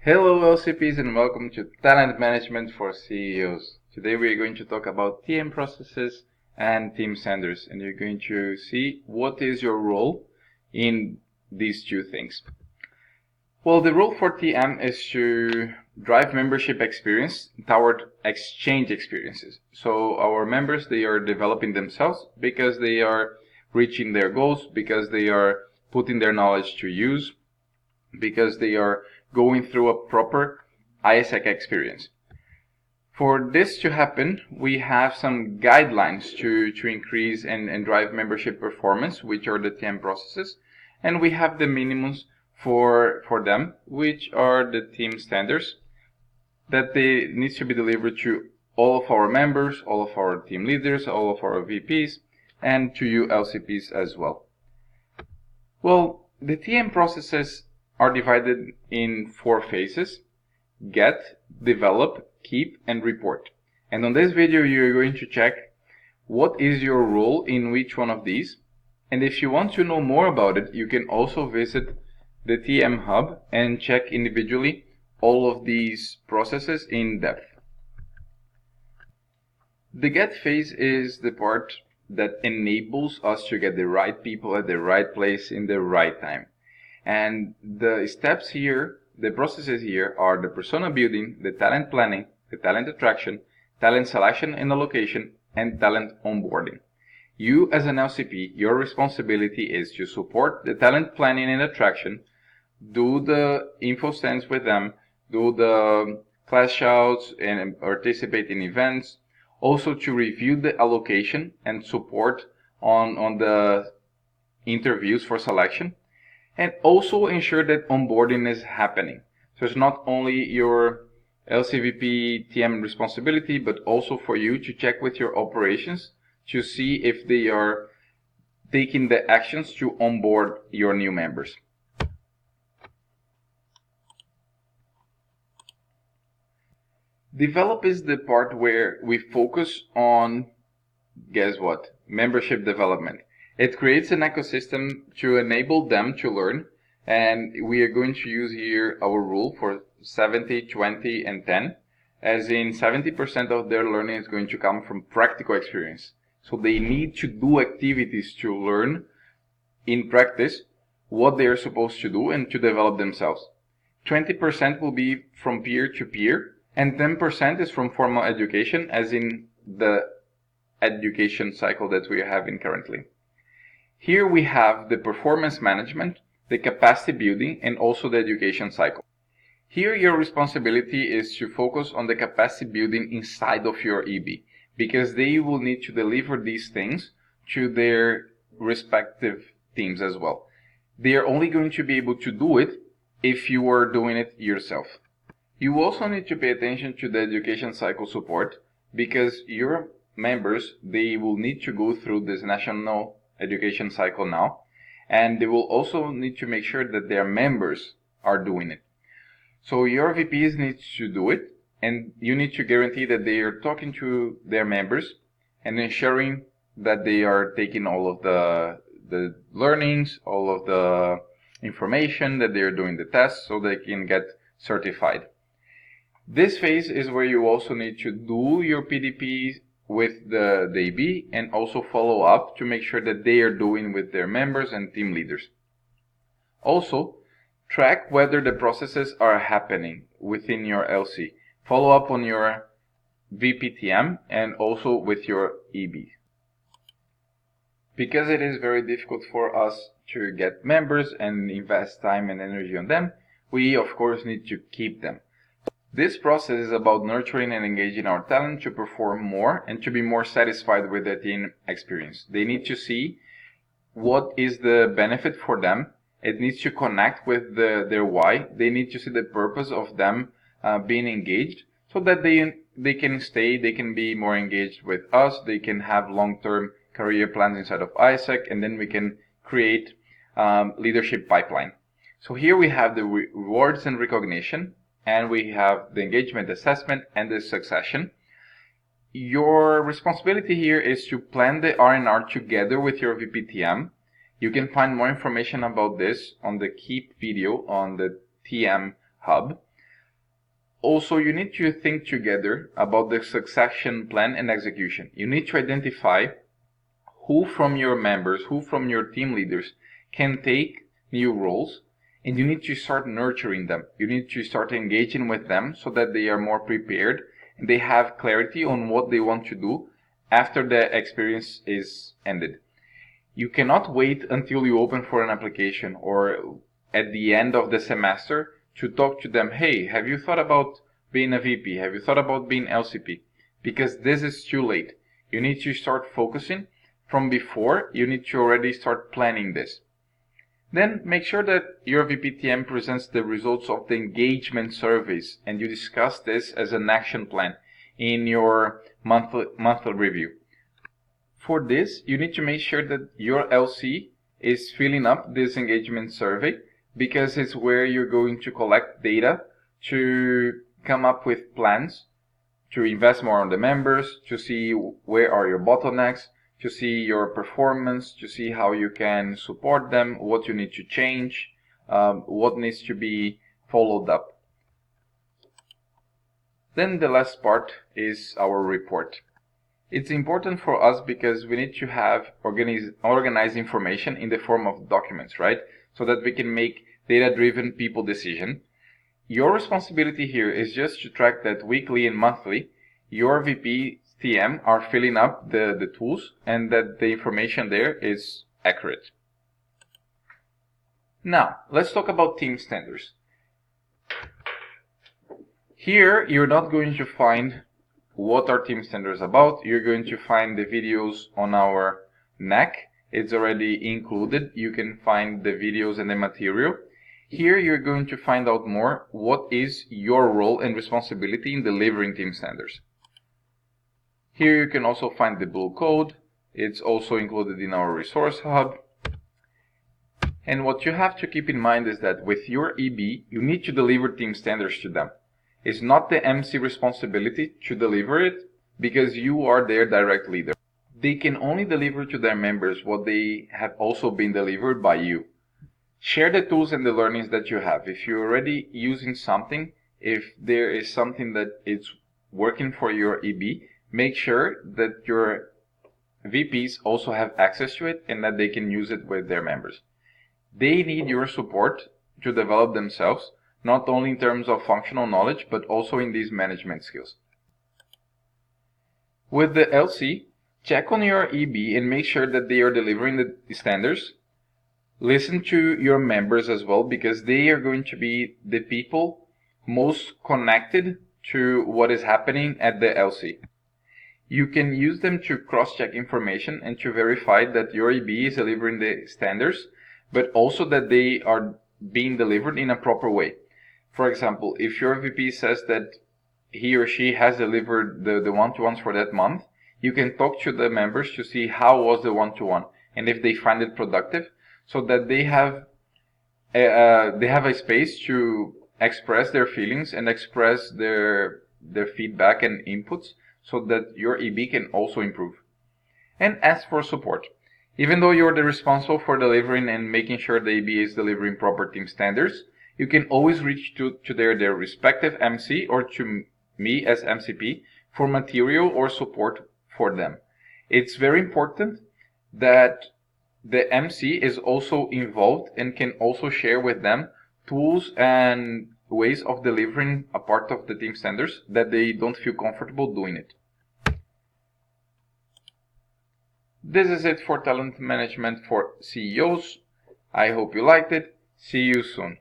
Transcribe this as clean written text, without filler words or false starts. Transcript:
Hello LCPs and welcome to Talent Management for CEOs. Today we are going to talk about TM processes and team standards, and you're going to see what is your role in these two things. Well, the role for TM is to drive membership experience toward exchange experiences. So our members, they are developing themselves because they are reaching their goals, because they are putting their knowledge to use, because they are going through a proper ISEC experience. For this to happen, we have some guidelines to increase and drive membership performance, which are the TM processes, and we have the minimums for them, which are the team standards that they need to be delivered to all of our members, all of our team leaders, all of our VPs, and to you LCPs as well. Well, the TM processes are divided in 4 phases: get, develop, keep, and report. And on this video you're going to check what is your role in which one of these. And if you want to know more about it, you can also visit the TM Hub and check individually all of these processes in depth. The get phase is the part that enables us to get the right people at the right place in the right time. And the steps here, the processes here, are the persona building, the talent planning, the talent attraction, talent selection and allocation, and talent onboarding. You as an LCP, your responsibility is to support the talent planning and attraction, do the info stands with them, do the class shouts and participate in events, also to review the allocation and support on the interviews for selection, and also ensure that onboarding is happening. So it's not only your LCVP TM responsibility, but also for you to check with your operations to see if they are taking the actions to onboard your new members. Develop is the part where we focus on, guess what, membership development. It creates an ecosystem to enable them to learn, and we are going to use here our rule for 70, 20, and 10, as in 70% of their learning is going to come from practical experience. So they need to do activities to learn in practice what they are supposed to do and to develop themselves. 20% will be from peer to peer, and 10% is from formal education, as in the education cycle that we are having currently. Here we have the performance management, the capacity building, and also the education cycle. Here your responsibility is to focus on the capacity building inside of your EB, because they will need to deliver these things to their respective teams as well. They are only going to be able to do it if you are doing it yourself. You also need to pay attention to the education cycle support, because your members, they will need to go through this national education cycle now, and they will also need to make sure that their members are doing it. So your VPs need to do it, and you need to guarantee that they are talking to their members and ensuring that they are taking all of the learnings, all of the information, that they are doing the tests so they can get certified. This phase is where you also need to do your PDP with the EB and also follow up to make sure that they are doing with their members and team leaders. Also, track whether the processes are happening within your LC. Follow up on your VPTM and also with your EB. Because it is very difficult for us to get members and invest time and energy on them, we of course need to keep them. This process is about nurturing and engaging our talent to perform more and to be more satisfied with their team experience. They need to see what is the benefit for them. It needs to connect with their why. They need to see the purpose of them being engaged, so that they can stay, they can be more engaged with us, they can have long-term career plans inside of ISEC, and then we can create leadership pipeline. So here we have the rewards and recognition, and we have the engagement assessment and the succession. Your responsibility here is to plan the R&R together with your VPTM. You can find more information about this on the Keep video on the TM Hub. Also, you need to think together about the succession plan and execution. You need to identify who from your members, who from your team leaders can take new roles, and you need to start nurturing them. You need to start engaging with them so that they are more prepared and they have clarity on what they want to do after the experience is ended. You cannot wait until you open for an application or at the end of the semester to talk to them, hey, have you thought about being a VP? Have you thought about being LCP? Because this is too late. You need to start focusing from before. You need to already start planning this. Then make sure that your VPTM presents the results of the engagement surveys and you discuss this as an action plan in your monthly review. For this, you need to make sure that your LC is filling up this engagement survey because it's where you're going to collect data to come up with plans to invest more on the members, to see where are your bottlenecks, to see your performance, to see how you can support them, what you need to change, what needs to be followed up. Then the last part is our report. It's important for us because we need to have organized information in the form of documents, right? So that we can make data-driven people decision. Your responsibility here is just to track that weekly and monthly your VP TM are filling up the tools and that the information there is accurate. Now, let's talk about team standards. Here, you're not going to find what are team standards about. You're going to find the videos on our NEC. It's already included. You can find the videos and the material. Here you're going to find out more what is your role and responsibility in delivering team standards. Here you can also find the Blue Code. It's also included in our resource hub. And what you have to keep in mind is that with your EB, you need to deliver team standards to them. It's not the MC responsibility to deliver it because you are their direct leader. They can only deliver to their members what they have also been delivered by you. Share the tools and the learnings that you have. If you're already using something, if there is something that is working for your EB, make sure that your VPs also have access to it and that they can use it with their members. They need your support to develop themselves, not only in terms of functional knowledge, but also in these management skills. With the LC, check on your EB and make sure that they are delivering the standards. Listen to your members as well, because they are going to be the people most connected to what is happening at the LC. You can use them to cross-check information and to verify that your EB is delivering the standards, but also that they are being delivered in a proper way. For example, if your VP says that he or she has delivered the one-to-ones for that month, you can talk to the members to see how was the one-to-one and if they find it productive, so that they have a space to express their feelings and express their feedback and inputs, so that your EB can also improve. And ask for support. Even though you're the responsible for delivering and making sure the EB is delivering proper team standards, you can always reach to their respective MC or to me as MCP for material or support for them. It's very important that the MC is also involved and can also share with them tools and ways of delivering a part of the team standards that they don't feel comfortable doing it. This is it for talent management for CEOs. I hope you liked it. See you soon.